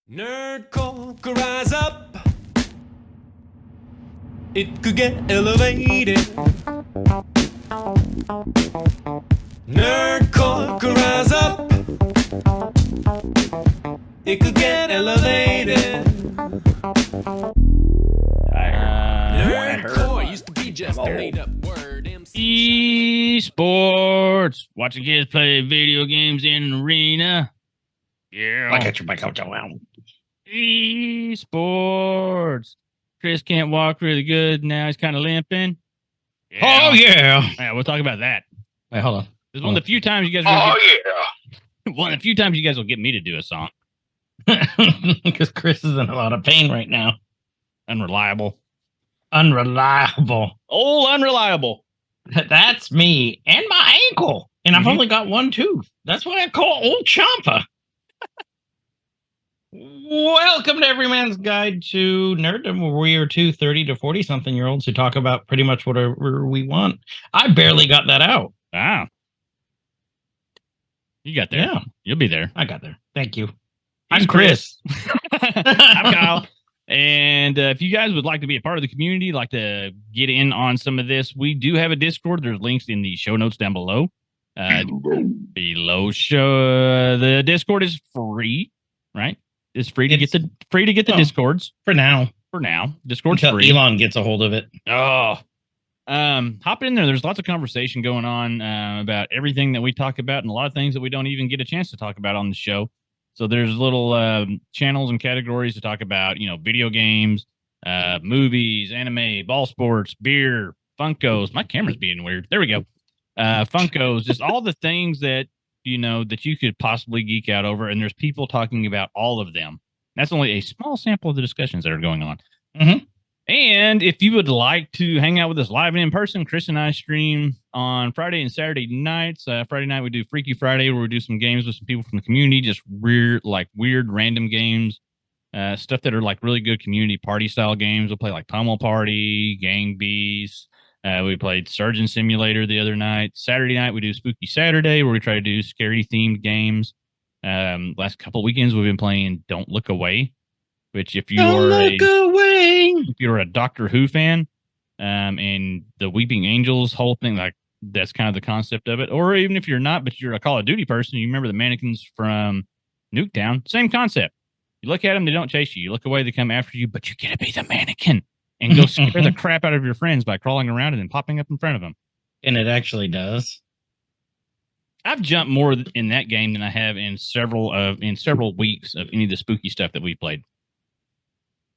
Nerdcore could rise up. It could get elevated. Nerdcore could rise up. It could get elevated. Nerdcore used to be just a made-up word. Esports. Watching kids play video games in an arena. Yeah. Esports. Chris can't walk really good now. He's kind of limping. Oh, yeah. Yeah, we'll talk about that. Wait, hold on. This is one of the few times you guys one of the few times you guys will get me to do a song. Because Chris is in a lot of pain right now. Unreliable. Unreliable. Oh, unreliable. That's me and my ankle. And I've only got one tooth. That's why I call old Champa. Welcome to Every Man's Guide to Nerddom, where we are two 30 to 40-something-year-olds who talk about pretty much whatever we want. I barely got that out. Wow. You got there. Yeah. You'll be there. I got there. Thank you. He's I'm Chris. I'm Kyle. And if you guys would like to be a part of the community, like to get in on some of this, we do have a Discord. There's links in the show notes down below. The Discord is free, right? It's free to get the Discords For now. Discord's Until free. Elon gets a hold of it. Oh, hop in there. There's lots of conversation going on about everything that we talk about and a lot of things that we don't even get a chance to talk about on the show. So there's little channels and categories to talk about, video games, movies, anime, ball sports, beer, Funkos. My camera's being weird. There we go. Funkos, just all the things that, that you could possibly geek out over. And there's people talking about all of them. That's only a small sample of the discussions that are going on. Mm-hmm. And if you would like to hang out with us live and in person, Chris and I stream on Friday and Saturday nights. Friday night, we do Freaky Friday, where we do some games with some people from the community, just weird random games, stuff that are like really good community party style games. We'll play like Pummel Party, Gang Beasts. We played Surgeon Simulator the other night. Saturday night, we do Spooky Saturday, where we try to do scary themed games. Last couple of weekends, we've been playing Don't Look Away, which if you're a Doctor Who fan, and the Weeping Angels whole thing, like that's kind of the concept of it. Or even if you're not, but you're a Call of Duty person, you remember the mannequins from Nuketown, same concept. You look at them, they don't chase you. You look away, they come after you, but you get to be the mannequin and go scare the crap out of your friends by crawling around and then popping up in front of them. And it actually does. I've jumped more in that game than I have in several weeks of any of the spooky stuff that we played.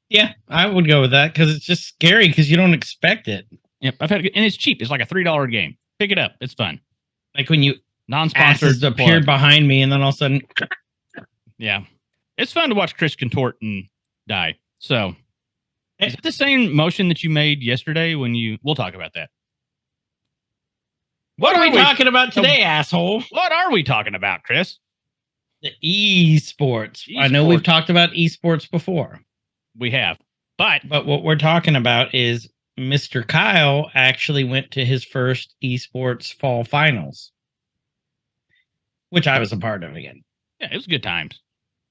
Yeah, I would go with that because it's just scary because you don't expect it. Yep, and it's cheap. It's like a $3 game. Pick it up. It's fun. Like when you non-sponsored appeared behind me and then all of a sudden. Yeah, it's fun to watch Chris contort and die. So, is it the same motion that you made yesterday when you? We'll talk about that. What are we talking about today, asshole? What are we talking about, Chris? The esports. I know we've talked about esports before. We have. But what we're talking about is Mr. Kyle actually went to his first esports fall finals, which I was a part of again. Yeah, it was good times.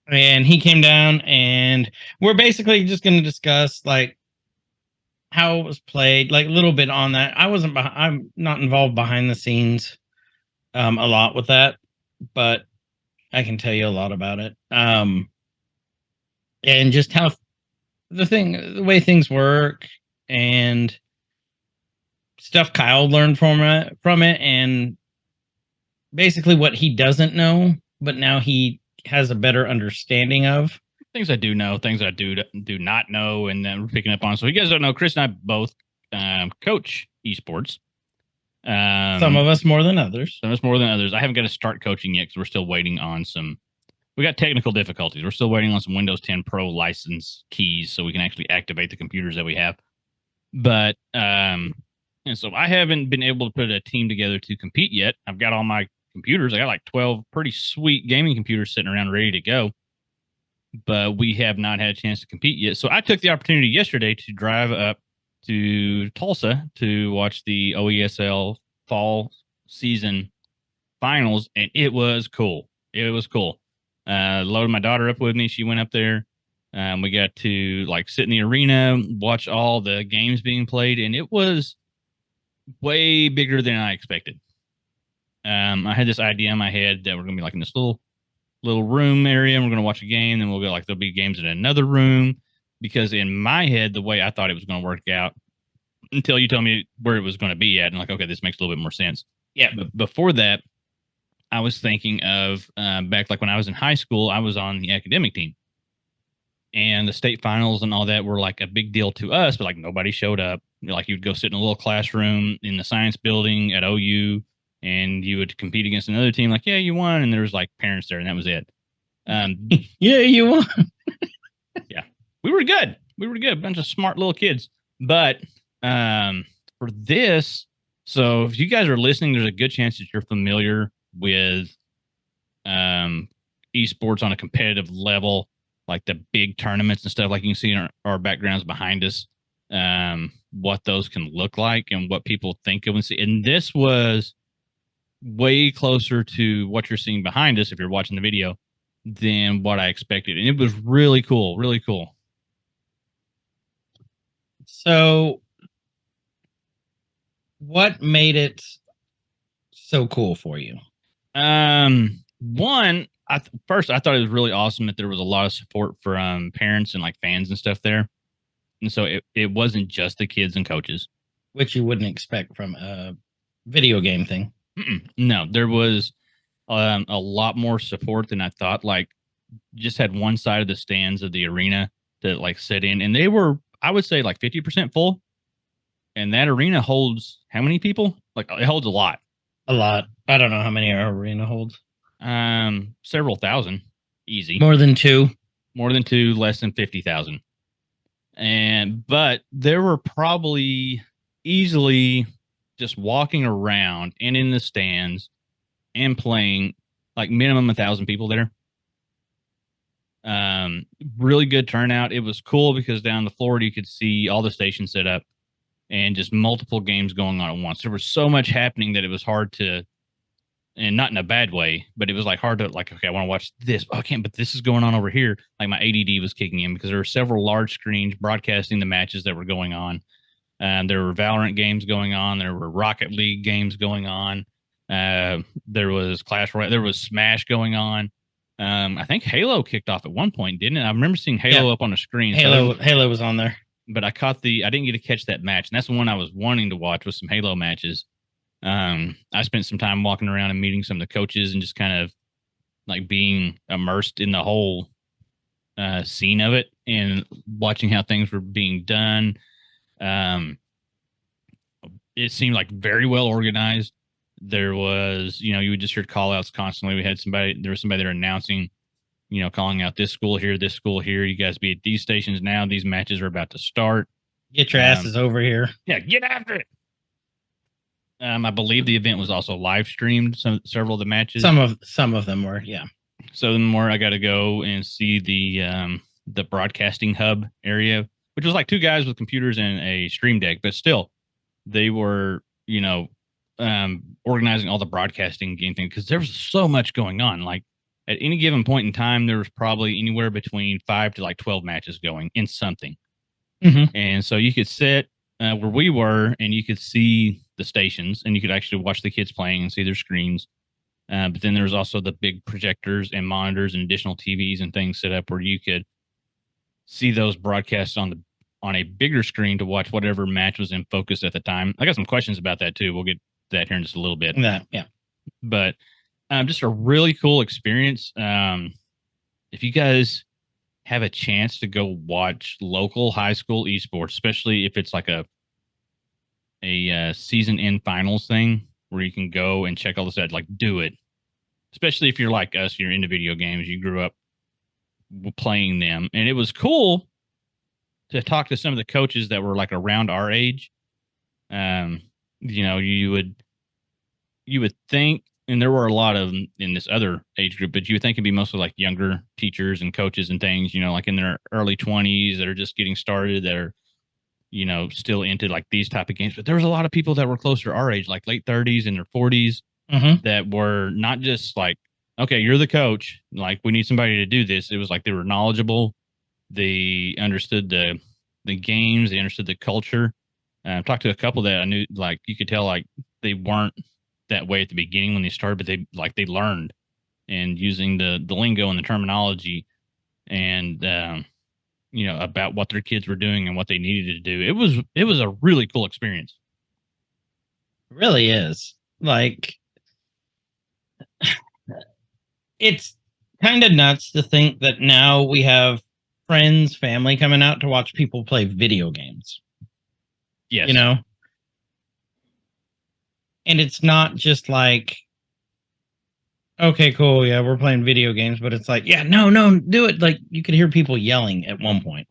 And he came down, and we're basically just going to discuss like how it was played, like a little bit on that. I'm not involved behind the scenes a lot with that, but I can tell you a lot about it. And just how the way things work and stuff Kyle learned from it, and basically what he doesn't know, but now he has a better understanding of. Things I do know, things I do not know, and then we're picking up on. So you guys don't know, Chris and I both coach esports. Some of us more than others. I haven't got to start coaching yet because we're still waiting on we got technical difficulties. We're still waiting on some Windows 10 Pro license keys so we can actually activate the computers that we have. But and so I haven't been able to put a team together to compete yet. I've got all my computers. I got like 12 pretty sweet gaming computers sitting around ready to go. But we have not had a chance to compete yet. So I took the opportunity yesterday to drive up to Tulsa to watch the OESL fall season finals, and it was cool. Loaded my daughter up with me. She went up there. We got to like sit in the arena, watch all the games being played, and it was way bigger than I expected. I had this idea in my head that we're gonna be like in this little room area, and we're gonna watch a game. Then we'll go like there'll be games in another room. Because in my head, the way I thought it was going to work out, until you told me where it was going to be at, and like, okay, this makes a little bit more sense. Yeah. But before that, I was thinking of back like when I was in high school, I was on the academic team, and the state finals and all that were like a big deal to us, but like nobody showed up. Like you'd go sit in a little classroom in the science building at OU, and you would compete against another team. Like, yeah, you won, and there was like parents there, and that was it. Yeah, you won. Yeah, we were good. We were good. Bunch of smart little kids. But for this, so if you guys are listening, there's a good chance that you're familiar with esports on a competitive level, like the big tournaments and stuff. Like you can see in our backgrounds behind us, what those can look like and what people think of and see. And this was way closer to what you're seeing behind us if you're watching the video than what I expected. And it was really cool, really cool. So, what made it so cool for you? One, first I thought it was really awesome that there was a lot of support from parents and like fans and stuff there. And so it wasn't just the kids and coaches. Which you wouldn't expect from a video game thing. No, there was a lot more support than I thought. Like, just had one side of the stands of the arena to like sit in, and they were, I would say, like 50% full. And that arena holds how many people? Like, it holds a lot. A lot. I don't know how many our arena holds. Several thousand, easy. More than two. More than two, less than 50,000. But there were probably easily just walking around and in the stands and playing like minimum 1,000 people there. Really good turnout. It was cool because down the floor you could see all the stations set up and just multiple games going on at once. There was so much happening that it was hard to, and not in a bad way, but it was like hard to like, okay, I want to watch this. Oh, I can't, but this is going on over here. Like my ADD was kicking in because there were several large screens broadcasting the matches that were going on. There were Valorant games going on. There were Rocket League games going on. There was Clash Royale. There was Smash going on. I think Halo kicked off at one point, didn't it? I remember seeing Halo up on the screen. Halo was on there. But I didn't get to catch that match. And that's the one I was wanting to watch, was some Halo matches. I spent some time walking around and meeting some of the coaches and just kind of like being immersed in the whole scene of it and watching how things were being done. It seemed like very well organized. There was, you would just hear call outs constantly. There was somebody there announcing, calling out this school here. You guys be at these stations now. These matches are about to start. Get your asses over here. Yeah, get after it. I believe the event was also live streamed. Several of the matches. Some of them were, yeah. So then more, I got to go and see the broadcasting hub area, which was like two guys with computers and a stream deck, but still, they were, organizing all the broadcasting game thing because there was so much going on. Like at any given point in time, there was probably anywhere between 5 to like 12 matches going in something. Mm-hmm. And so you could sit where we were and you could see the stations and you could actually watch the kids playing and see their screens. But then there was also the big projectors and monitors and additional TVs and things set up where you could see those broadcasts on a bigger screen to watch whatever match was in focus at the time. I got some questions about that too. We'll get to that here in just a little bit. Yeah. But just a really cool experience. If you guys have a chance to go watch local high school esports, especially if it's like a season end finals thing where you can go and check all this out, like do it. Especially if you're like us, you're into video games, you grew up playing them. And it was cool to talk to some of the coaches that were like around our age. You would think, and there were a lot of them in this other age group, but you would think it'd be mostly like younger teachers and coaches and things, like in their early 20s that are just getting started, that are, still into like these type of games. But there was a lot of people that were closer to our age, like late 30s and their 40s, mm-hmm. that were not just like okay, you're the coach. Like, we need somebody to do this. It was like they were knowledgeable. They understood the games. They understood the culture. I've talked to a couple that I knew, like, you could tell, like, they weren't that way at the beginning when they started, but they learned and using the lingo and the terminology and, about what their kids were doing and what they needed to do. It was a really cool experience. It really is. Like, it's kind of nuts to think that now we have friends, family coming out to watch people play video games. Yes. You know? And it's not just like, okay, cool, yeah, we're playing video games, but it's like, yeah, no, do it. Like, you could hear people yelling at one point,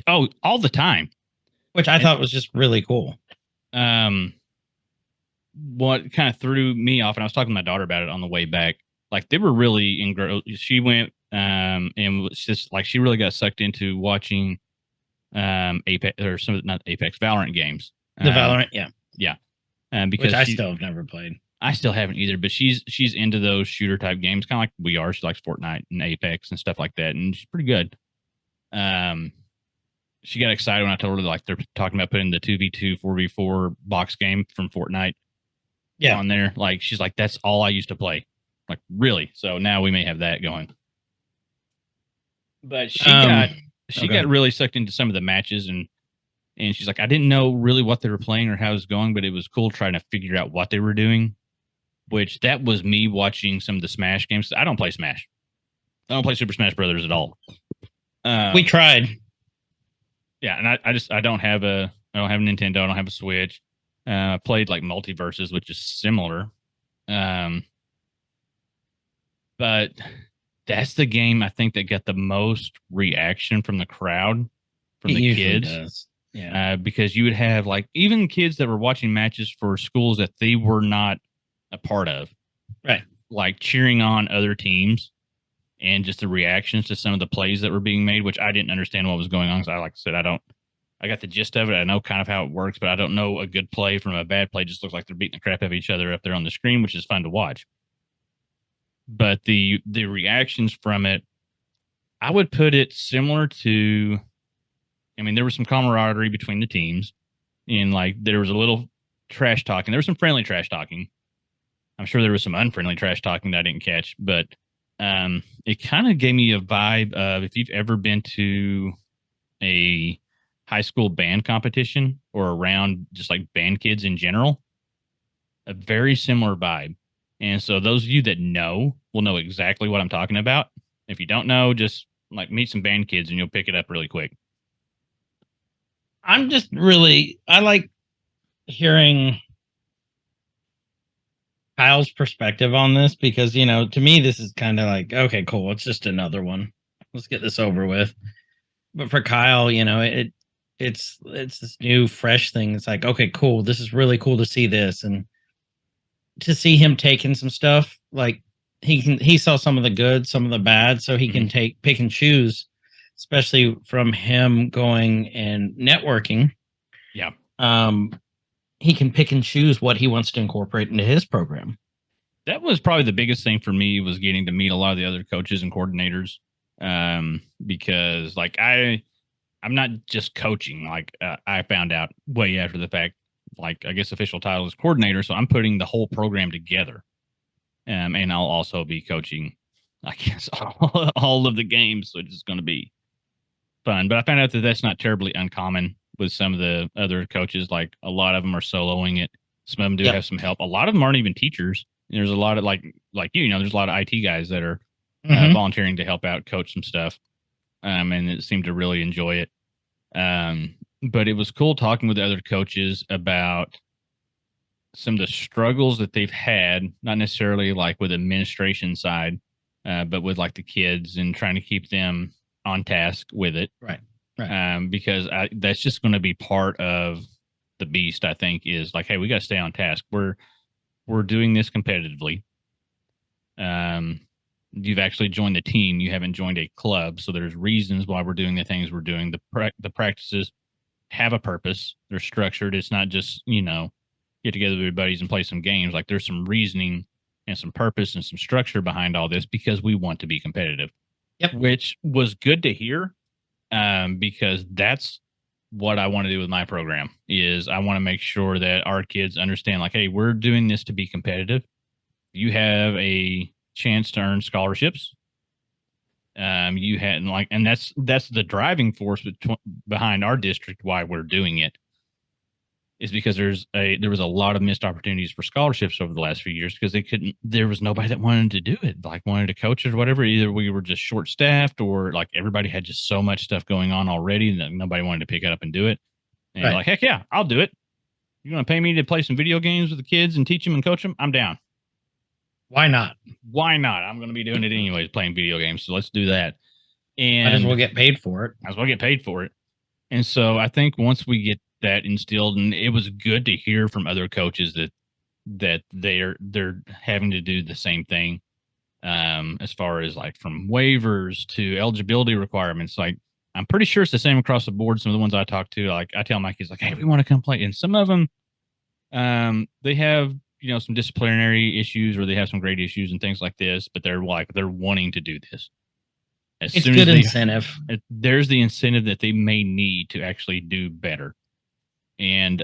Oh, all the time. which I thought was just really cool. What kind of threw me off, and I was talking to my daughter about it on the way back, like, they were really engrossed. She went, and was just like, she really got sucked into watching, Apex, or some, not Apex, Valorant games. The Valorant, yeah. Yeah. Because Which I still have never played. I still haven't either, but she's into those shooter type games, kind of like we are. She likes Fortnite and Apex and stuff like that, and she's pretty good. She got excited when I told her, like, they're talking about putting the 2v2 4v4 box game from Fortnite on there. Like, she's like, that's all I used to play. Like, really? So now we may have that going. But she got really sucked into some of the matches, and she's like, I didn't know really what they were playing or how it was going, but it was cool trying to figure out what they were doing. Which, that was me watching some of the Smash games. I don't play Smash. I don't play Super Smash Brothers at all. We tried. Yeah, and I don't have a Nintendo. I don't have a Switch. I played like Multiverses, which is similar. But that's the game I think that got the most reaction from the crowd, from the kids. Does. Yeah. Because you would have, like, even kids that were watching matches for schools that they were not a part of, right? Like, cheering on other teams, and just the reactions to some of the plays that were being made, which I didn't understand what was going on. Because, like I said, I got the gist of it. I know kind of how it works, but I don't know a good play from a bad play. It just looks like they're beating the crap out of each other up there on the screen, which is fun to watch. But the reactions from it, I would put it similar to, I mean, there was some camaraderie between the teams, and, like, there was a little trash talking. There was some friendly trash talking. I'm sure there was some unfriendly trash talking that I didn't catch, but it kind of gave me a vibe of, if you've ever been to a high school band competition or around just like band kids in general, a very similar vibe. And so those of you that know will know exactly what I'm talking about. If you don't know, just like meet some band kids and you'll pick it up really quick. I like hearing Kyle's perspective on this, because, to me, this is kind of like, okay, cool, it's just another one. Let's get this over with. But for Kyle, it's this new, fresh thing. It's like, okay, cool, this is really cool to see this, and to see him taking some stuff, like, he saw some of the good, some of the bad, so he can pick and choose, especially from him going and networking. Yeah. He can pick and choose what he wants to incorporate into his program. That was probably the biggest thing for me, was getting to meet a lot of the other coaches and coordinators. Because, like, I'm not just coaching. Like, I found out way after the fact, like, I guess official title is coordinator. So I'm putting the whole program together. And I'll also be coaching, I guess, all of the games, which is going to be fun. But I found out that that's not terribly uncommon with some of the other coaches. Like, a lot of them are soloing it. Some of them do have some help. A lot of them aren't even teachers. There's a lot of, like there's a lot of IT guys that are volunteering to help out, coach some stuff. And it seemed to really enjoy it. But it was cool talking with the other coaches about some of the struggles that they've had, not necessarily like with administration side, but with, like, the kids, and trying to keep them on task with it. Right. Because that's just going to be part of the beast, I think, is like, hey, we got to stay on task. We're doing this competitively. You've actually joined the team. You haven't joined a club. So there's reasons why we're doing the things we're doing. The practices have a purpose. They're structured. It's not just, get together with your buddies and play some games. Like, there's some reasoning and some purpose and some structure behind all this because we want to be competitive. Yep. Which was good to hear, because that's what I want to do with my program. Is I want to make sure that our kids understand, like, hey, we're doing this to be competitive. You have a chance to earn scholarships. You had like, and that's the driving force behind our district. Why we're doing it is because there was a lot of missed opportunities for scholarships over the last few years because there was nobody that wanted to do it, like wanted to coach it or whatever. Either we were just short staffed or like everybody had just so much stuff going on already that nobody wanted to pick it up and do it. And Right. like, heck yeah, I'll do it. You're going to pay me to play some video games with the kids and teach them and coach them? I'm down. Why not? Why not? I'm going to be doing it anyways, playing video games. So let's do that. And Might as well get paid for it. might as well get paid for it. And so I think once we get that instilled, and it was good to hear from other coaches that they're having to do the same thing, as far as like from waivers to eligibility requirements. Like I'm pretty sure it's the same across the board. Some of the ones I talk to, like I tell my kids, like, hey, we want to come play, and some of them, they have some disciplinary issues or they have some grade issues and things like this, but they're wanting to do this. As It's soon good as incentive. there's the incentive that they may need to actually do better. And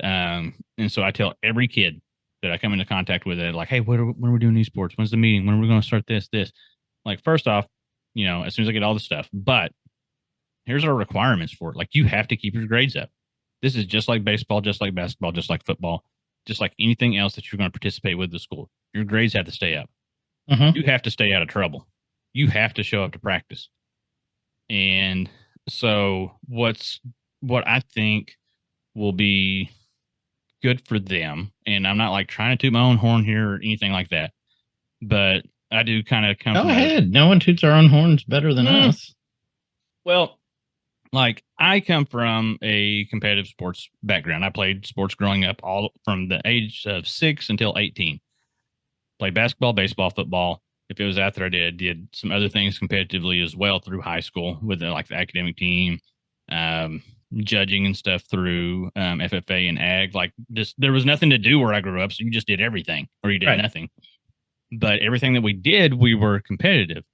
so I tell every kid that I come into contact with it, like, hey, when are we doing these sports? When's the meeting? When are we going to start this? Like, first off, as soon as I get all the stuff, but here's our requirements for it. Like, you have to keep your grades up. This is just like baseball, just like basketball, just like football, just like anything else that you're going to participate with the school. Your grades have to stay up. Mhm. You have to stay out of trouble. You have to show up to practice. And so what I think will be good for them, and I'm not like trying to toot my own horn here or anything like that, but I do kind of come Go from ahead. No one toots our own horns better than us. well, like I come from a competitive sports background. I played sports growing up all from the age of 6 until 18. Played basketball, baseball, football. If it was after I did some other things competitively as well through high school with the academic team, judging and stuff through FFA and ag. Like just there was nothing to do where I grew up, so you just did everything or you did nothing. But everything that we did, we were competitive.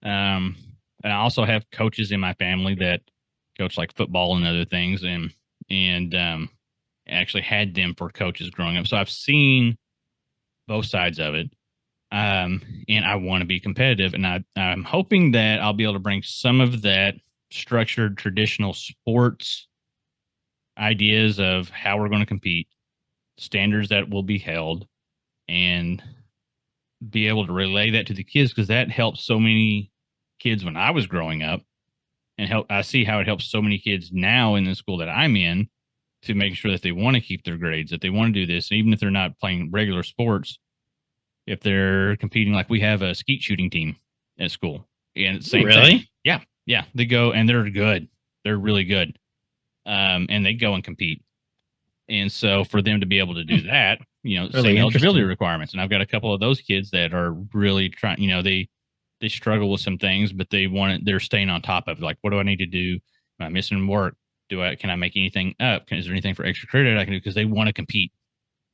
And I also have coaches in my family that coach like football and other things, and actually had them for coaches growing up. So I've seen both sides of it. And I want to be competitive, and I'm hoping that I'll be able to bring some of that structured traditional sports ideas of how we're going to compete, standards that will be held, and be able to relay that to the kids, because that helped so many kids when I was growing up, and I see how it helps so many kids now in the school that I'm in to make sure that they want to keep their grades, that they want to do this, and even if they're not playing regular sports. If they're competing, like we have a skeet shooting team at school, and it's the same thing. Yeah, they go and they're good. They're really good, and they go and compete. And so for them to be able to do that, same eligibility requirements. And I've got a couple of those kids that are really trying. They struggle with some things, but they're staying on top of it. Like, what do I need to do? Am I missing work? Can I make anything up? Is there anything for extra credit I can do? Because they want to compete.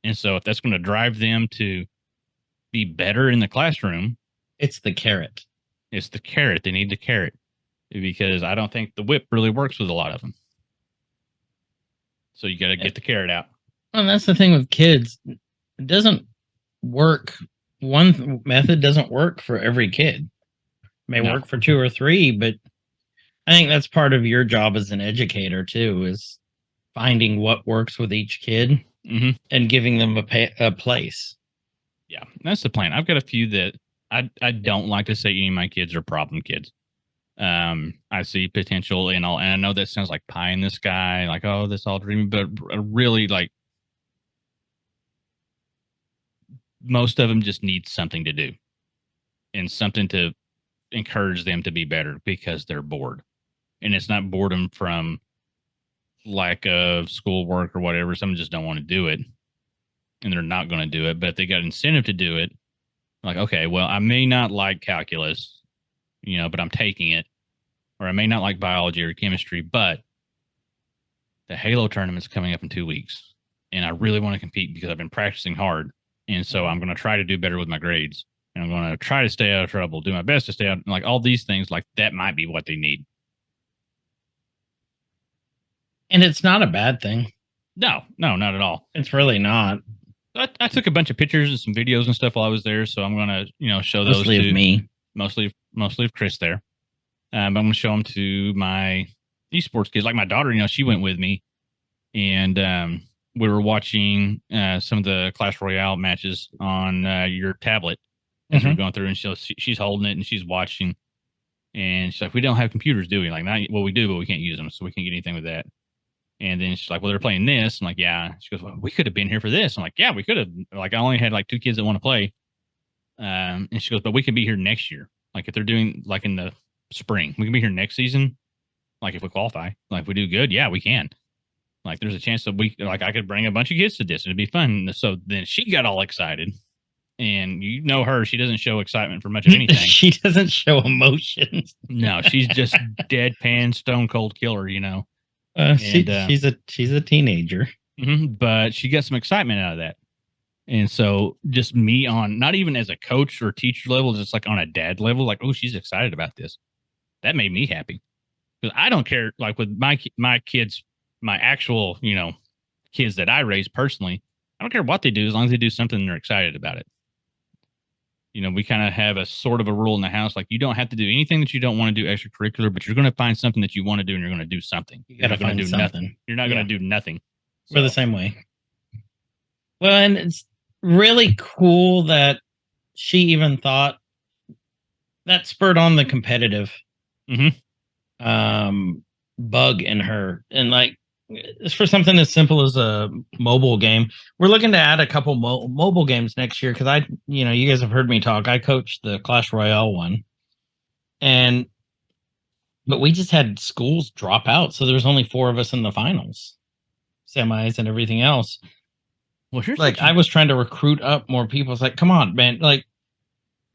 And so if that's going to drive them to be better in the classroom, it's the carrot. It's the carrot. They need the carrot, because I don't think the whip really works with a lot of them. So you got to get the carrot out. And that's the thing with kids. It doesn't work. One method doesn't work for every kid. It may work for 2 or 3, but I think that's part of your job as an educator too, is finding what works with each kid and giving them a place. Yeah, that's the plan. I've got a few that I don't like to say any of my kids are problem kids. I see potential in all, and I know that sounds like pie in the sky, like, oh, that's all dreaming, but really, like, most of them just need something to do and something to encourage them to be better because they're bored. And it's not boredom from lack of schoolwork or whatever. Some just don't want to do it, and they're not going to do it, but if they got incentive to do it, like, okay, well, I may not like calculus, but I'm taking it, or I may not like biology or chemistry, but the Halo tournament's coming up in 2 weeks, and I really want to compete because I've been practicing hard, and so I'm going to try to do better with my grades. and I'm going to try to stay out of trouble, do my best to stay out. Like all these things, like that might be what they need. And it's not a bad thing. No, not at all. It's really not. I took a bunch of pictures and some videos and stuff while I was there, so I'm going to, show those Mostly to of me. mostly of Chris there. But I'm going to show them to my esports kids. Like my daughter, she went with me, and we were watching some of the Clash Royale matches on your tablet as we were going through, and she's holding it and she's watching, and she's like, "We don't have computers, do we?" Like, not well, we do, but we can't use them, so we can't get anything with that. And then she's like, "Well, they're playing this." I'm like, "Yeah." She goes, "Well, we could have been here for this." I'm like, "Yeah, we could have." Like, I only had like 2 kids that want to play, and she goes, "But we can be here next year. Like, if they're doing like in the spring, we can be here next season. Like, if we qualify, like if we do good, yeah, we can." Like, there's a chance that I could bring a bunch of kids to this. It'd be fun. So then she got all excited. And her, she doesn't show excitement for much of anything. She doesn't show emotions. No, she's just deadpan, stone cold killer, She's a teenager. But she got some excitement out of that. And so just me on, not even as a coach or teacher level, just like on a dad level, like, oh, she's excited about this. That made me happy. Because I don't care, like with my kids, my actual, kids that I raise personally, I don't care what they do as long as they do something and they're excited about it. We kind of have a sort of a rule in the house, like you don't have to do anything that you don't want to do extracurricular, but you're going to find something that you want to do and you're going to do something. You got to find do something. Nothing. You're not going to do nothing. We're the same way. Well, and it's really cool that she even thought that spurred on the competitive bug in her. And like, it's for something as simple as a mobile game. We're looking to add a couple mobile games next year because you guys have heard me talk. I coached the Clash Royale one, but we just had schools drop out, so there was only 4 of us in the finals, semis, and everything else. Well, here's I was trying to recruit up more people. It's like, come on, man! Like,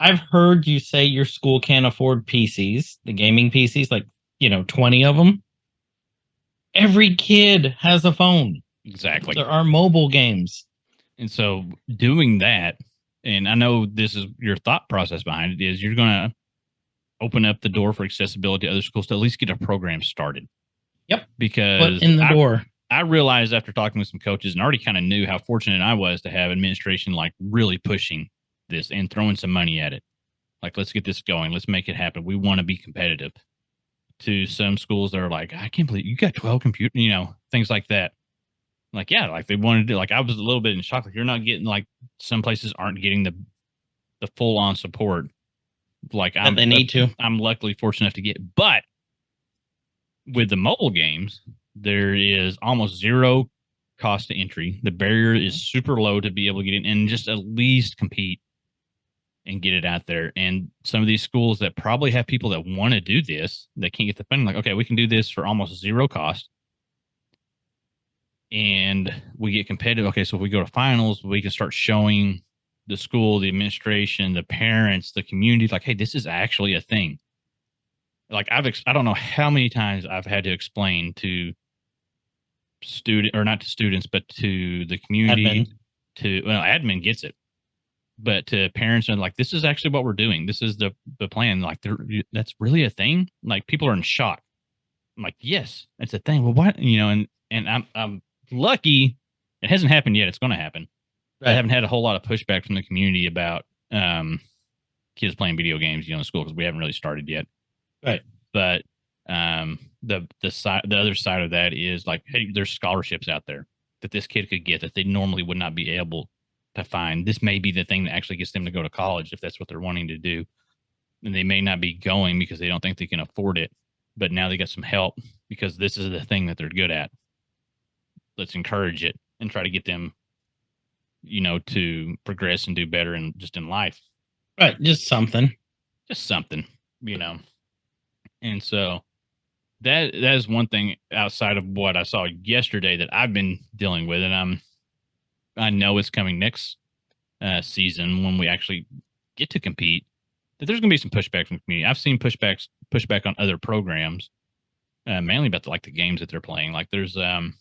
I've heard you say your school can't afford PCs, the gaming PCs, like 20 of them. Every kid has a phone. Exactly. There are mobile games. And so doing that, and I know this is your thought process behind it, is you're going to open up the door for accessibility to other schools to at least get a program started. Yep. Because foot in the door. I realized after talking with some coaches and already kind of knew how fortunate I was to have administration like really pushing this and throwing some money at it. Like, let's get this going. Let's make it happen. We want to be competitive. To some schools that are like, I can't believe you got 12 computers, things like that. Like, yeah, like they wanted to, like, I was a little bit in shock. Like, you're not getting, like, some places aren't getting the full on support. Like, they need to. I'm luckily fortunate enough to get, but with the mobile games, there is almost zero cost to entry. The barrier is super low to be able to get in and just at least compete and get it out there. And some of these schools that probably have people that want to do this, that can't get the funding, like, okay, we can do this for almost zero cost. And we get competitive. Okay, so if we go to finals, we can start showing the school, the administration, the parents, the community, like, hey, this is actually a thing. Like, I don't know how many times I've had to explain to not to students, but to the community, admin gets it. But to parents are like, this is actually what we're doing. This is the plan. Like, that's really a thing. Like, people are in shock. I'm like, yes, it's a thing. Well, what, and I'm lucky. It hasn't happened yet. It's going to happen. Right. I haven't had a whole lot of pushback from the community about kids playing video games, in school, because we haven't really started yet. Right. But the other side of that is like, hey, there's scholarships out there that this kid could get that they normally would not be able to find. This may be the thing that actually gets them to go to college if that's what they're wanting to do. And they may not be going because they don't think they can afford it, but now they got some help because this is the thing that they're good at. Let's encourage it and try to get them, to progress and do better in life. Right. Just something. And so that is one thing outside of what I saw yesterday that I've been dealing with. And I know it's coming next season when we actually get to compete, that there's going to be some pushback from the community. I've seen pushback on other programs, mainly about the games that they're playing. Like, there's the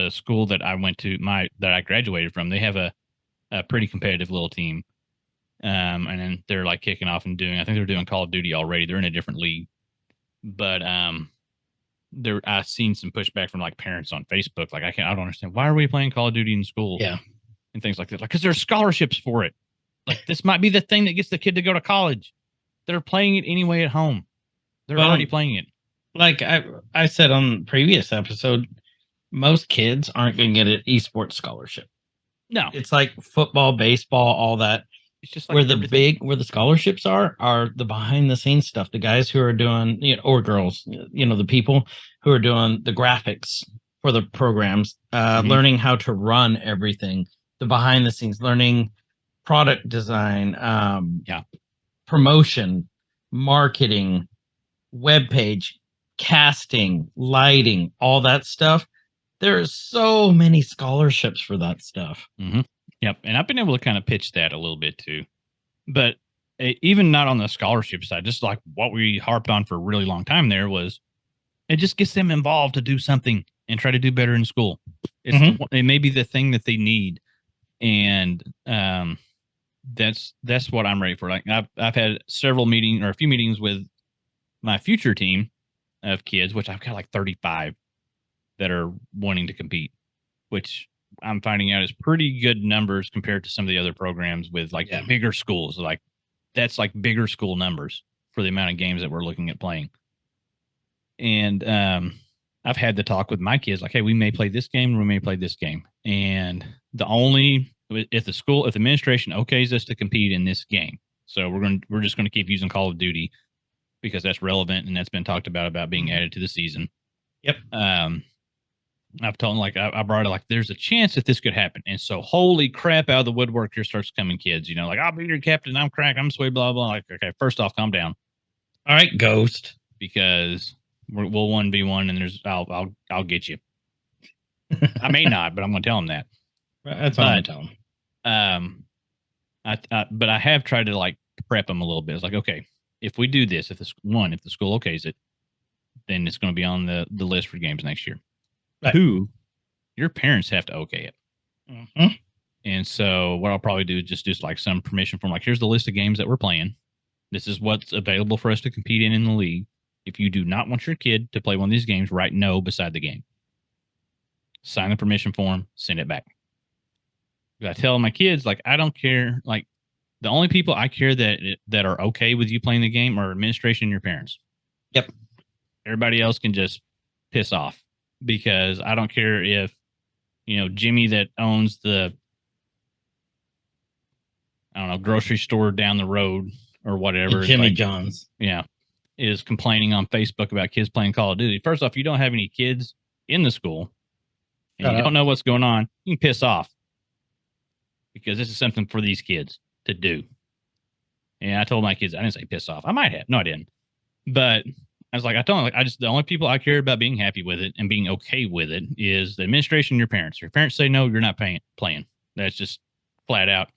school that I went to, that I graduated from. They have a pretty competitive little team, And then they're like kicking off and I think they're doing Call of Duty already. They're in a different league, but I've seen some pushback from like parents on Facebook. Like, I don't understand. Why are we playing Call of Duty in school? Yeah. And things like that. Like, because there's scholarships for it. Like, this might be the thing that gets the kid to go to college. They're playing it anyway at home. They're already playing it. Like I said on the previous episode, most kids aren't going to get an esports scholarship. No. It's like football, baseball, all that. It's just like where the scholarships are the behind the scenes stuff. The guys who are doing, or girls, the people who are doing the graphics for the programs, learning how to run everything, the behind the scenes, learning product design, promotion, marketing, web page, casting, lighting, all that stuff. There's so many scholarships for that stuff. Mm-hmm. Yep. And I've been able to kind of pitch that a little bit too. But even not on the scholarship side, just like what we harped on for a really long time there was it just gets them involved to do something and try to do better in school. It may be the thing that they need. And that's what I'm ready for. Like I've had a few meetings with my future team of kids, which I've got like 35 that are wanting to compete, which I'm finding out is pretty good numbers compared to some of the other programs with like the bigger schools. Like that's like bigger school numbers for the amount of games that we're looking at playing. And I've had the talk with my kids like, hey, we may play this game, we may play this game. And if the administration okays us to compete in this game, so we're just going to keep using Call of Duty because that's relevant and that's been talked about being added to the season. Yep. I've told them, like, I brought it, like, there's a chance that this could happen. And so, holy crap, out of the woodwork here starts coming kids, like, I'll be your captain. I'm crack. I'm sway, blah, blah. Like, okay, first off, calm down. All right, Ghost. Because we'll 1v1 and I'll get you. I may not, but I'm going to tell them that. That's what I'm going to tell them. But I have tried to, like, prep them a little bit. It's like, okay, if we do this, if the school okays it, then it's going to be on the list for games next year. Right. 2, your parents have to okay it. Mm-hmm. And so what I'll probably do is just do like some permission from like, here's the list of games that we're playing. This is what's available for us to compete in the league. If you do not want your kid to play one of these games, write no beside the game. Sign the permission form, send it back. I tell my kids, like, I don't care. Like, the only people I care that are okay with you playing the game are administration and your parents. Yep. Everybody else can just piss off. Because I don't care if, Jimmy that owns the, I don't know, grocery store down the road or whatever. Jimmy John's. Yeah. Is complaining on Facebook about kids playing Call of Duty. First off, you don't have any kids in the school and you don't know what's going on. You can piss off because this is something for these kids to do. And I told my kids, I didn't say piss off. I might have. No, I didn't. But I was like, I told them, like, the only people I care about being happy with it and being okay with it is the administration and your parents. If your parents say no, you're not playing. That's just flat out.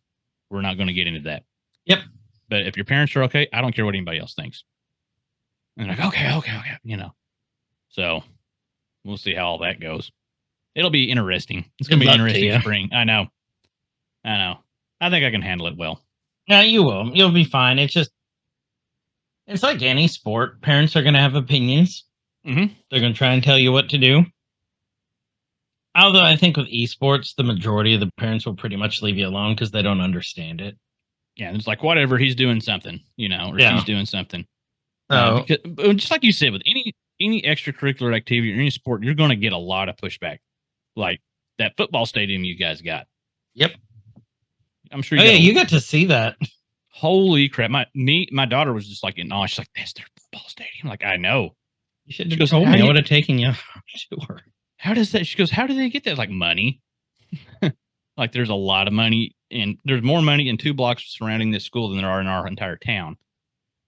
We're not going to get into that. Yep. But if your parents are okay, I don't care what anybody else thinks. And they're like, okay. So we'll see how all that goes. It'll be interesting. It's going to be an interesting spring. I know. I think I can handle it well. Yeah, you will. You'll be fine. It's like any sport. Parents are going to have opinions. Mm-hmm. They're going to try and tell you what to do. Although I think with esports, the majority of the parents will pretty much leave you alone because they don't understand it. Yeah, it's like, whatever, he's doing something, or she's doing something. Because, just like you said, with any extracurricular activity or any sport, you're going to get a lot of pushback. Like that football stadium you guys got. Yep. I'm sure you got to see that. Holy crap. My daughter was just like in awe. She's like, that's their football stadium. Like, I know. You should have told me. I would have taken you. Sure. How does that? She goes, how do they get that? Like, money. Like, there's a lot of money, and there's more money in 2 blocks surrounding this school than there are in our entire town,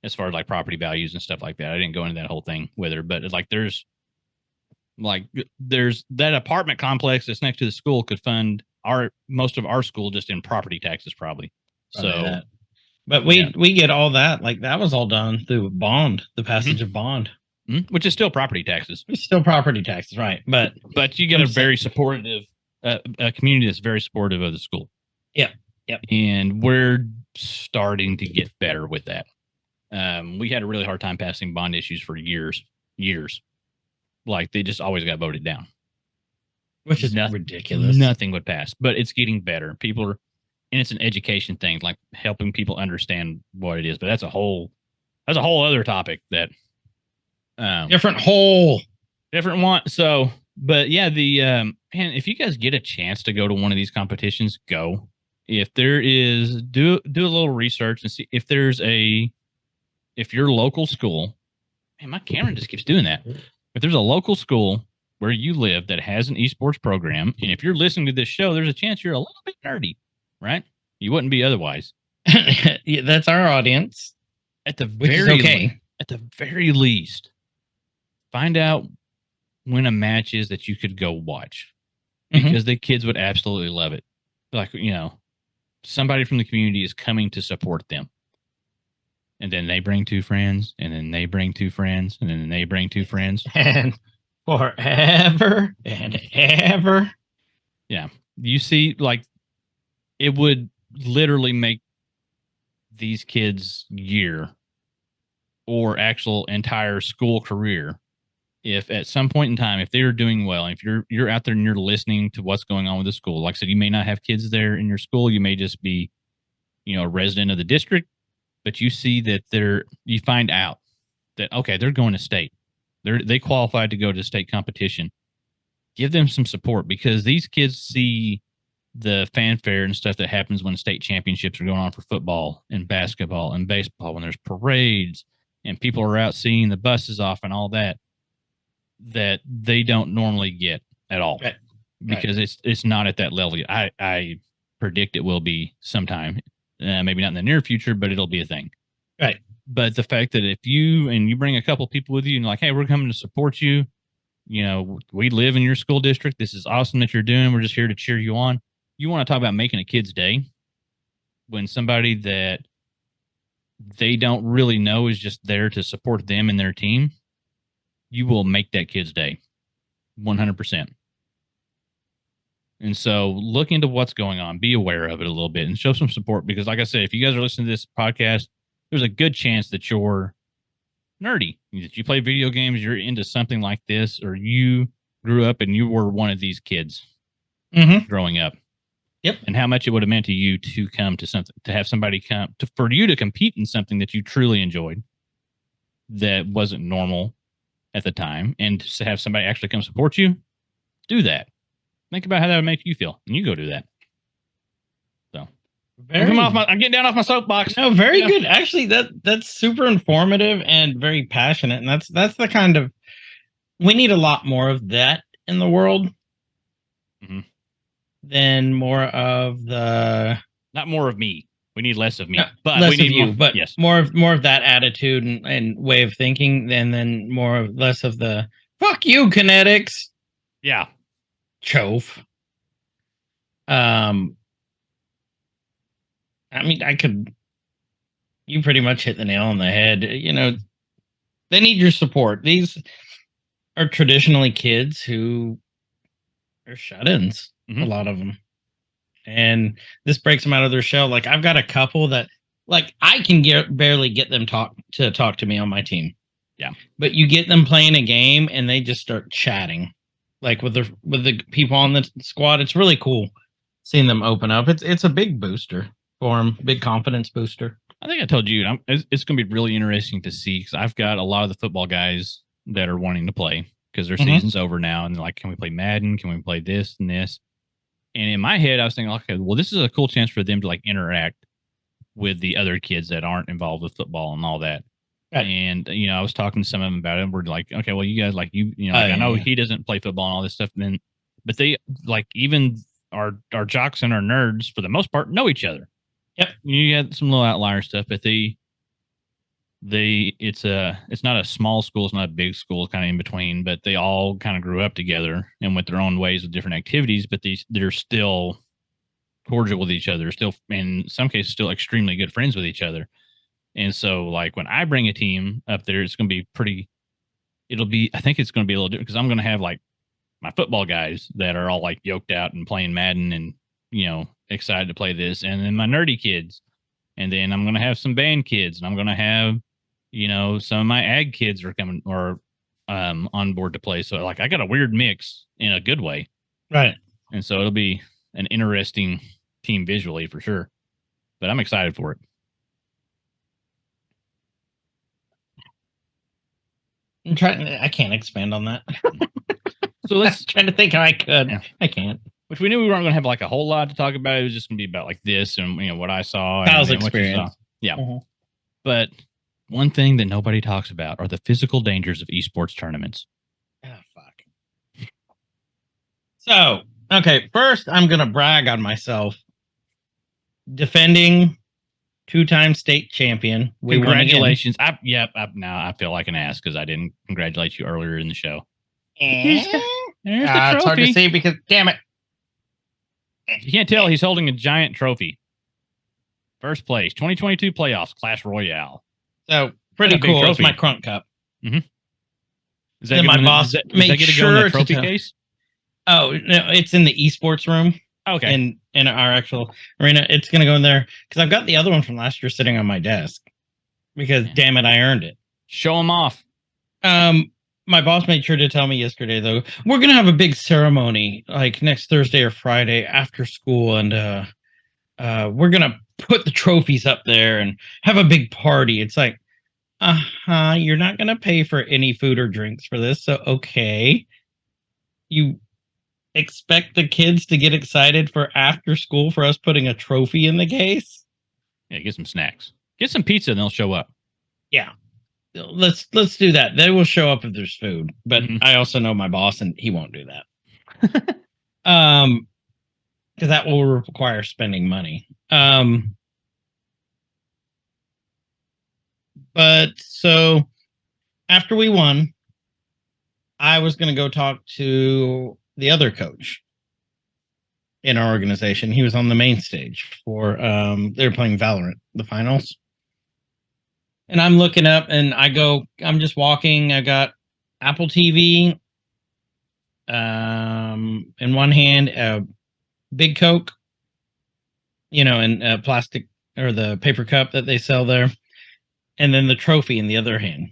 as far as like property values and stuff like that. I didn't go into that whole thing with her, but it's like there's that apartment complex that's next to the school could fund most of our school just in property taxes, probably. So. But we get all that. Like, that was all done through bond, the passage of bond. Mm-hmm. Which is still property taxes. It's still property taxes, right. But you get a very supportive, a community that's very supportive of the school. Yeah. Yep. And we're starting to get better with that. We had a really hard time passing bond issues for years. Like they just always got voted down. Which is ridiculous. Nothing would pass, but it's getting better. People are, and it's an education thing, like helping people understand what it is. But that's a whole other topic that different one. So, but yeah, man, if you guys get a chance to go to one of these competitions, go. If there is, do a little research and see if your local school, man, my camera just keeps doing that. If there's a local school where you live that has an esports program, and if you're listening to this show, there's a chance you're a little bit nerdy, right? You wouldn't be otherwise. Yeah, that's our audience. At the very least, find out when a match is that you could go watch, because the kids would absolutely love it. Like, somebody from the community is coming to support them. And then they bring 2 friends, and then they bring 2 friends, and then they bring 2 friends. And forever and ever. Yeah. You see, like, it would literally make these kids' year or actual entire school career if at some point in time, if they are doing well, if you're out there and you're listening to what's going on with the school. Like I said, you may not have kids there in your school. You may just be, a resident of the district, but you see that you find out that, okay, they're going to state. They qualified to go to state competition. Give them some support, because these kids see the fanfare and stuff that happens when state championships are going on for football and basketball and baseball, when there's parades and people are out seeing the buses off and all that they don't normally get at all. Right. Because it's not at that level. I predict it will be sometime, maybe not in the near future, but it'll be a thing. Right. But the fact that if you bring a couple people with you and like, hey, we're coming to support you, we live in your school district. This is awesome that you're doing. We're just here to cheer you on. You want to talk about making a kid's day when somebody that they don't really know is just there to support them and their team. You will make that kid's day 100%. And so look into what's going on, be aware of it a little bit, and show some support, because like I said, if you guys are listening to this podcast, there's a good chance that you're nerdy, that you play video games, you're into something like this, or you grew up and you were one of these kids growing up. Yep. And how much it would have meant to you to come to something, to have somebody for you to compete in something that you truly enjoyed that wasn't normal at the time, and to have somebody actually come support you. Do that. Think about how that would make you feel, and you go do that. So, I'm getting down off my soapbox. No, very good. Actually, that's super informative and very passionate, and that's the kind of, we need a lot more of that in the world. Than more of the, not more of me. We need less of me, but less we need of you. More, but yes, more of that attitude and way of thinking, and then less of the fuck you kinetics. Yeah. Chove. I mean, you pretty much hit the nail on the head. They need your support. These are traditionally kids who are shut-ins, a lot of them. And this breaks them out of their shell. Like, I've got a couple that, like, I can barely get them to talk to me on my team. Yeah. But you get them playing a game and they just start chatting, like with the people on the squad. It's really cool seeing them open up. It's a big booster for them, big confidence booster. I think I told you, it's going to be really interesting to see, because I've got a lot of the football guys that are wanting to play because their season's over now, and they're like, can we play Madden? Can we play this and this? And in my head, I was thinking, okay, well, this is a cool chance for them to like interact with the other kids that aren't involved with football and all that. Right. And, I was talking to some of them about it, and we're like, okay, well, you guys, like, I know he doesn't play football and all this stuff. But they, like, even our jocks and our nerds, for the most part, know each other. Yep. You got some little outlier stuff, but it's not a small school, it's not a big school, it's kind of in between, but they all kind of grew up together and went their own ways with different activities, but they're still cordial with each other, still, in some cases, still extremely good friends with each other. And so, like, when I bring a team up there, it's going to be I think it's going to be a little different, because I'm going to have, like, my football guys that are all, like, yoked out and playing Madden and, excited to play this, and then my nerdy kids, and then I'm gonna have some band kids, and I'm gonna have, some of my ag kids are coming or on board to play. So like I got a weird mix in a good way, Right. and so it'll be an interesting team visually for sure. But I'm excited for it. I can't expand on that. So let's trying to think how I could. Yeah. I can't. Which we knew we weren't going to have like a whole lot to talk about. It was just going to be about like this and what I saw Kyle's and what you saw. experience. Yeah. Mhm. But one thing that nobody talks about are the physical dangers of esports tournaments. Oh, fuck. So, okay, first I'm going to brag on myself. Defending 2-time state champion. We won again. Congratulations. Now I feel like an ass because I didn't congratulate you earlier in the show. There's the it's hard to trophy. see because, damn it. You can't tell he's holding a giant trophy. First place, 2022 playoffs, Clash Royale. So, pretty What a big cool. It's trophy. my crunk cup. Is Then my boss does that made get to go in sure the trophy to case? Oh, no, it's in the esports room. Okay. In our actual arena. It's going to go in there because I've got the other one from last year sitting on my desk because, damn it, I earned it. Show him off. My boss made sure to tell me yesterday, though, we're going to have a big ceremony like next Thursday or Friday after school. And we're going to put the trophies up there and have a big party. It's like, you're not going to pay for any food or drinks for this. So, okay. You expect the kids to get excited for after school for us putting a trophy in the case? Yeah, get some snacks. Get some pizza and they'll show up. Yeah. Let's do that. They will show up if there's food. But I also know my boss and he won't do that. Because that will require spending money. But so after we won, I was going to go talk to the other coach in our organization. He was on the main stage for they were playing Valorant, the finals. And I'm looking up and I'm just walking. I got Apple TV in one hand, a big Coke, in a plastic or the paper cup that they sell there, and then the trophy in the other hand.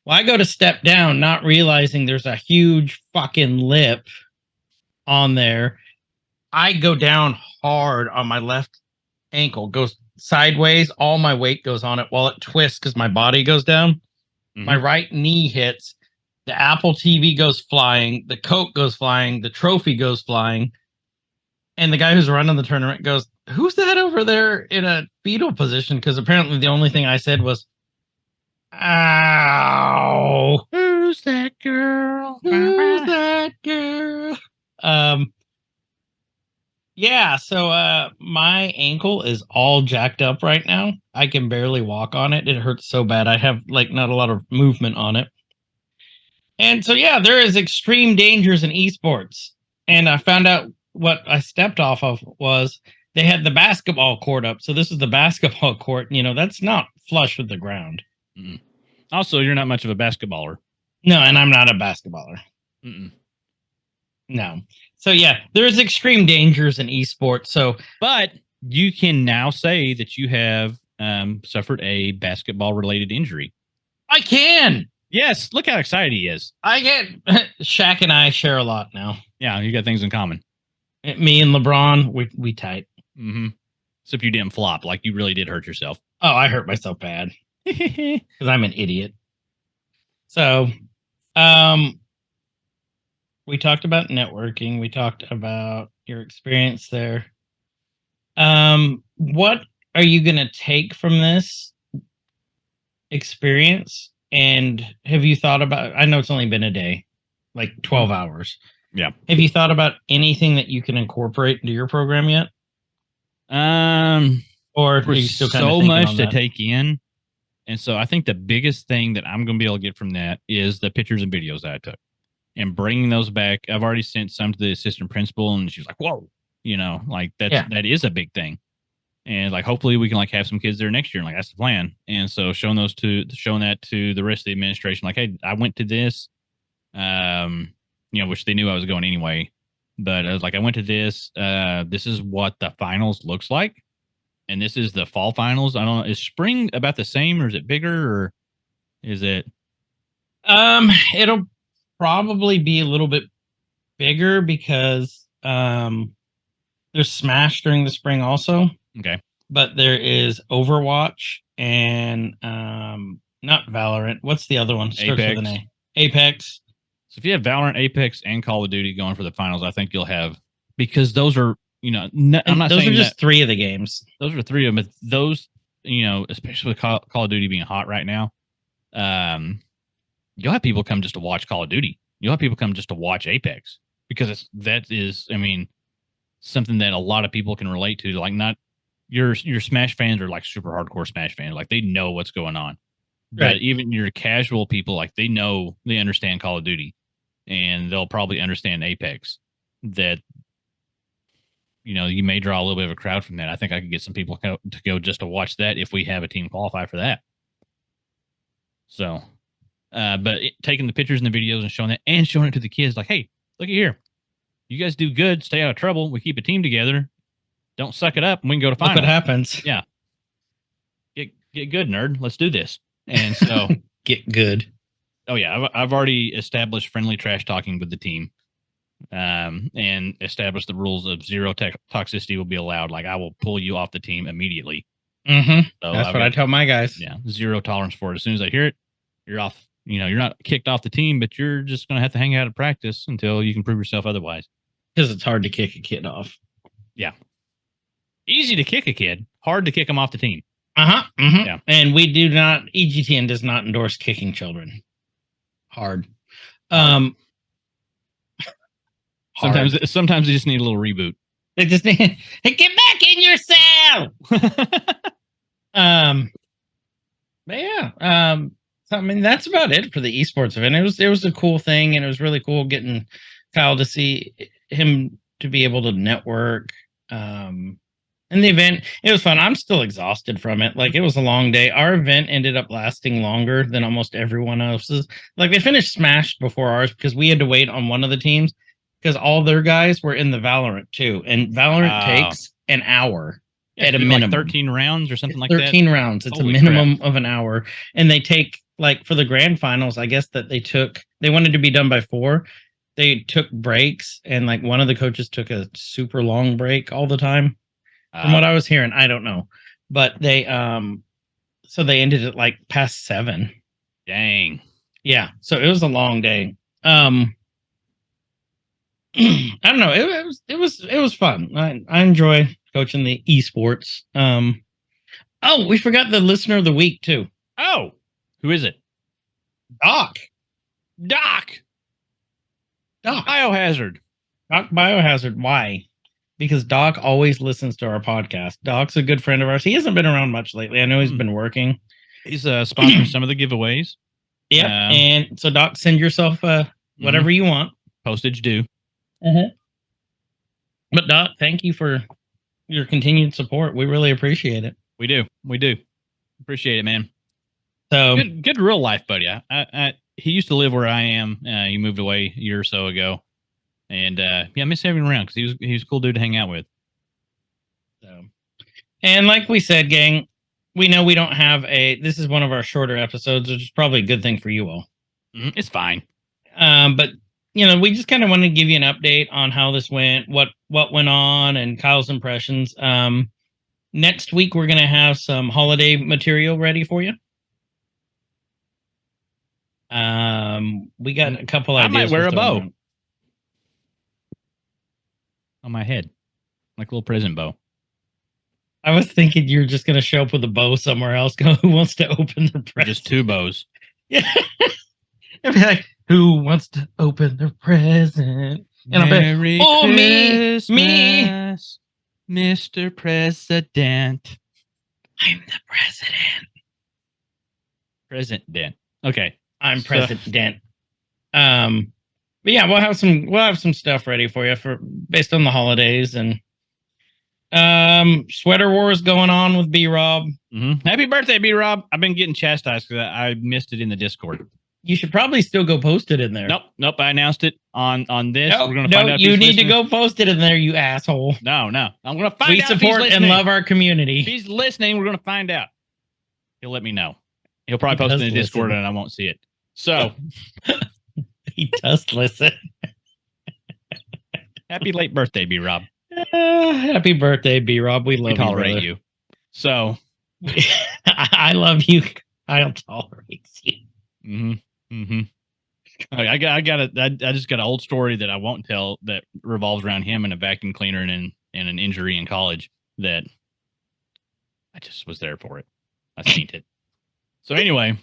Well, I go to step down, not realizing there's a huge fucking lip on there. I go down hard on my left ankle, goes sideways. All my weight goes on it while it twists because my body goes down. Mm-hmm. My right knee hits. The Apple TV goes flying. The Coke goes flying. The trophy goes flying. And the guy who's running the tournament goes, "Who's that over there in a fetal position?" Because apparently the only thing I said was, "Ow. Who's that girl? Who's that girl?" Yeah, so my ankle is all jacked up right now. I can barely walk on it. It hurts so bad. I have not a lot of movement on it. And so yeah, there is extreme dangers in esports. And I found out what I stepped off of was they had the basketball court up. So this is the basketball court. That's not flush with the ground. Mm-mm. Also, you're not much of a basketballer. No, and I'm not a basketballer. Mm-mm. No. So yeah, there's extreme dangers in esports. So, but you can now say that you have suffered a basketball-related injury. I can. Yes. Look how excited he is. I get Shaq and I share a lot now. Yeah, you got things in common. Me and LeBron, we tight. Mm-hmm. Except you didn't flop. Like you really did hurt yourself. Oh, I hurt myself bad because I'm an idiot. So, we talked about networking. We talked about your experience there. What are you going to take from this experience? And have you thought about, I know it's only been a day, like 12 hours. Yeah. Have you thought about anything that you can incorporate into your program yet? Or are you still kind of so thinking much on to that? take in. And so I think the biggest thing that I'm going to be able to get from that is the pictures and videos that I took and bringing those back. I've already sent some to the assistant principal and she's like, whoa, that is a big thing. And hopefully we can have some kids there next year. And that's the plan. And so showing that to the rest of the administration, hey, I went to this, which they knew I was going anyway. But I was like, I went to this. This is what the finals looks like, and this is the fall finals. I don't know. Is spring about the same, or is it bigger, or is it? It'll probably be a little bit bigger because there's Smash during the spring also, Okay. but there is Overwatch and not Valorant. What's the other one? Starts with an Apex. A. Apex. So if you have Valorant, Apex, and Call of Duty going for the finals, I think you'll have, because those are, I'm not those saying are just that 3 of the games. those are 3 of them, but those, especially with Call of Duty being hot right now, you'll have people come just to watch Call of Duty. You'll have people come just to watch Apex, because that is, something that a lot of people can relate to. Like, not your Smash fans are like super hardcore Smash fans. Like, they know what's going on. But Right. even your casual people, like, they understand Call of Duty, and they'll probably understand Apex. That, you may draw a little bit of a crowd from that. I think I could get some people to go just to watch that if we have a team qualify for that. So, but taking the pictures and the videos and showing it to the kids, like, hey, look at here. You guys do good. Stay out of trouble. We keep a team together. Don't suck it up, and we can go to finals. Look what happens. Yeah. Get good, nerd. Let's do this. And so get good. Oh yeah, I've already established friendly trash talking with the team, and established the rules of zero toxicity will be allowed. Like, I will pull you off the team immediately. Mm-hmm. So That's what I tell my guys. Yeah, zero tolerance for it. As soon as I hear it, you're off. You're not kicked off the team, but you're just going to have to hang out at practice until you can prove yourself otherwise. Because it's hard to kick a kid off. Yeah, easy to kick a kid, hard to kick them off the team. Mm-hmm. Yeah. And we do not, EGTN does not endorse kicking children. Hard. Sometimes they just need a little reboot. They just need, hey, get back in your cell. But yeah. So, I mean, that's about it for the esports event. It was a cool thing, and it was really cool getting Kyle to see him to be able to network. And the event, it was fun. I'm still exhausted from it. Like, it was a long day. Our event ended up lasting longer than almost everyone else's. Like, they finished Smash before ours because we had to wait on one of the teams because all their guys were in the Valorant too. And Valorant takes an hour at a minimum. Like 13 rounds or something like that? 13 rounds. It's Holy a minimum crap. of an hour. And they take, like, for the grand finals, I guess that they wanted to be done by 4. They took breaks, and like one of the coaches took a super long break all the time. From what I was hearing, I don't know, but they so they ended at like past 7. Dang. Yeah, so it was a long day. I don't know. It was fun. I enjoy coaching the esports. Oh, we forgot the listener of the week too. Oh, who is it? Doc. Biohazard. Doc Biohazard. Why? Because Doc always listens to our podcast. Doc's a good friend of ours. He hasn't been around much lately. I know he's been working. He's sponsoring some of the giveaways. Yep. And so, Doc, send yourself whatever you want. Postage due. But Doc, thank you for your continued support. We really appreciate it. We do. Appreciate it, man. So good real life buddy. He used to live where I am. He moved away a year or so ago. And I miss having him around because he was a cool dude to hang out with. So, and like we said, gang, we know we don't have this is one of our shorter episodes, which is probably a good thing for you all. It's fine. But we just kind of want to give you an update on how this went, what went on, and Kyle's impressions. Next week we're gonna have some holiday material ready for you. We got a couple ideas. I might wear a bow on my head, like a little present bow. I was thinking you're just going to show up with a bow somewhere else. Go, who wants to open their present? Just 2 bows. Yeah. I'd be like, who wants to open their present? And Merry I'll be, Christmas, me, Mr. President. I'm the president. President. Okay. I'm president. But yeah, we'll have some stuff ready for you based on the holidays, and sweater wars going on with B Rob. Happy birthday, B Rob. I've been getting chastised because I missed it in the Discord. You should probably still go post it in there. Nope. I announced it on this. No, We're gonna find out. If you he's need listening. to go post it in there, you asshole. No. I'm gonna find We out. If he's support and listening. love our community. If he's listening, we're gonna find out. He'll let me know. He'll probably He post it does in the Discord, listen. and I won't see it. So He does listen. happy late birthday, B Rob. Happy birthday, B Rob. We love We tolerate you. you. So I love you. I'll tolerate you. I just got an old story that I won't tell that revolves around him and a vacuum cleaner and an injury in college that I just was there for it. I seen it. So anyway,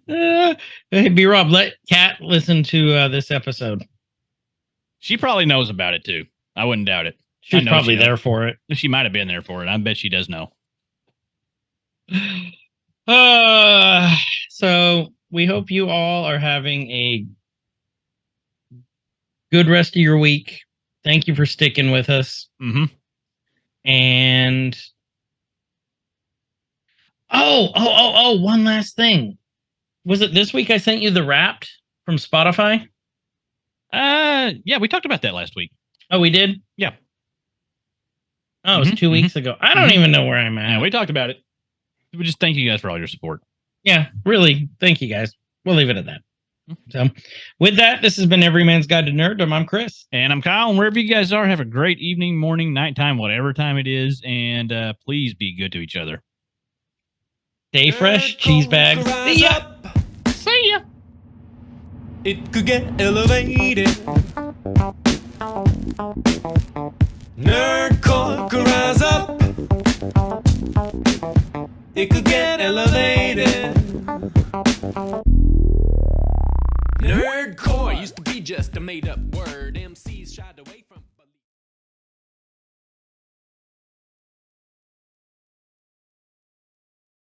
Hey, B Rob, let Kat listen to this episode. she probably knows about it too. I wouldn't doubt it. She's know probably she knows. there for it. She might have been there for it. I bet she does know. So we hope you all are having a good rest of your week. Thank you for sticking with us. Mm-hmm. And one last thing. Was it this week I sent you the Wrapped from Spotify? Yeah, we talked about that last week. Oh, we did? Yeah. Oh, it was 2 weeks ago. I don't even know where I'm at. Yeah, we talked about it. We just thank you guys for all your support. Yeah, really. Thank you, guys. We'll leave it at that. So, with that, this has been Every Man's Guide to Nerddom. I'm Chris. And I'm Kyle. And wherever you guys are, have a great evening, morning, nighttime, whatever time it is. And please be good to each other. Stay fresh, cheese bags. See ya. See ya. It could get elevated. Nerdcore could rise up. It could get elevated. Nerdcore used to be just a made up word. MCs shied away from.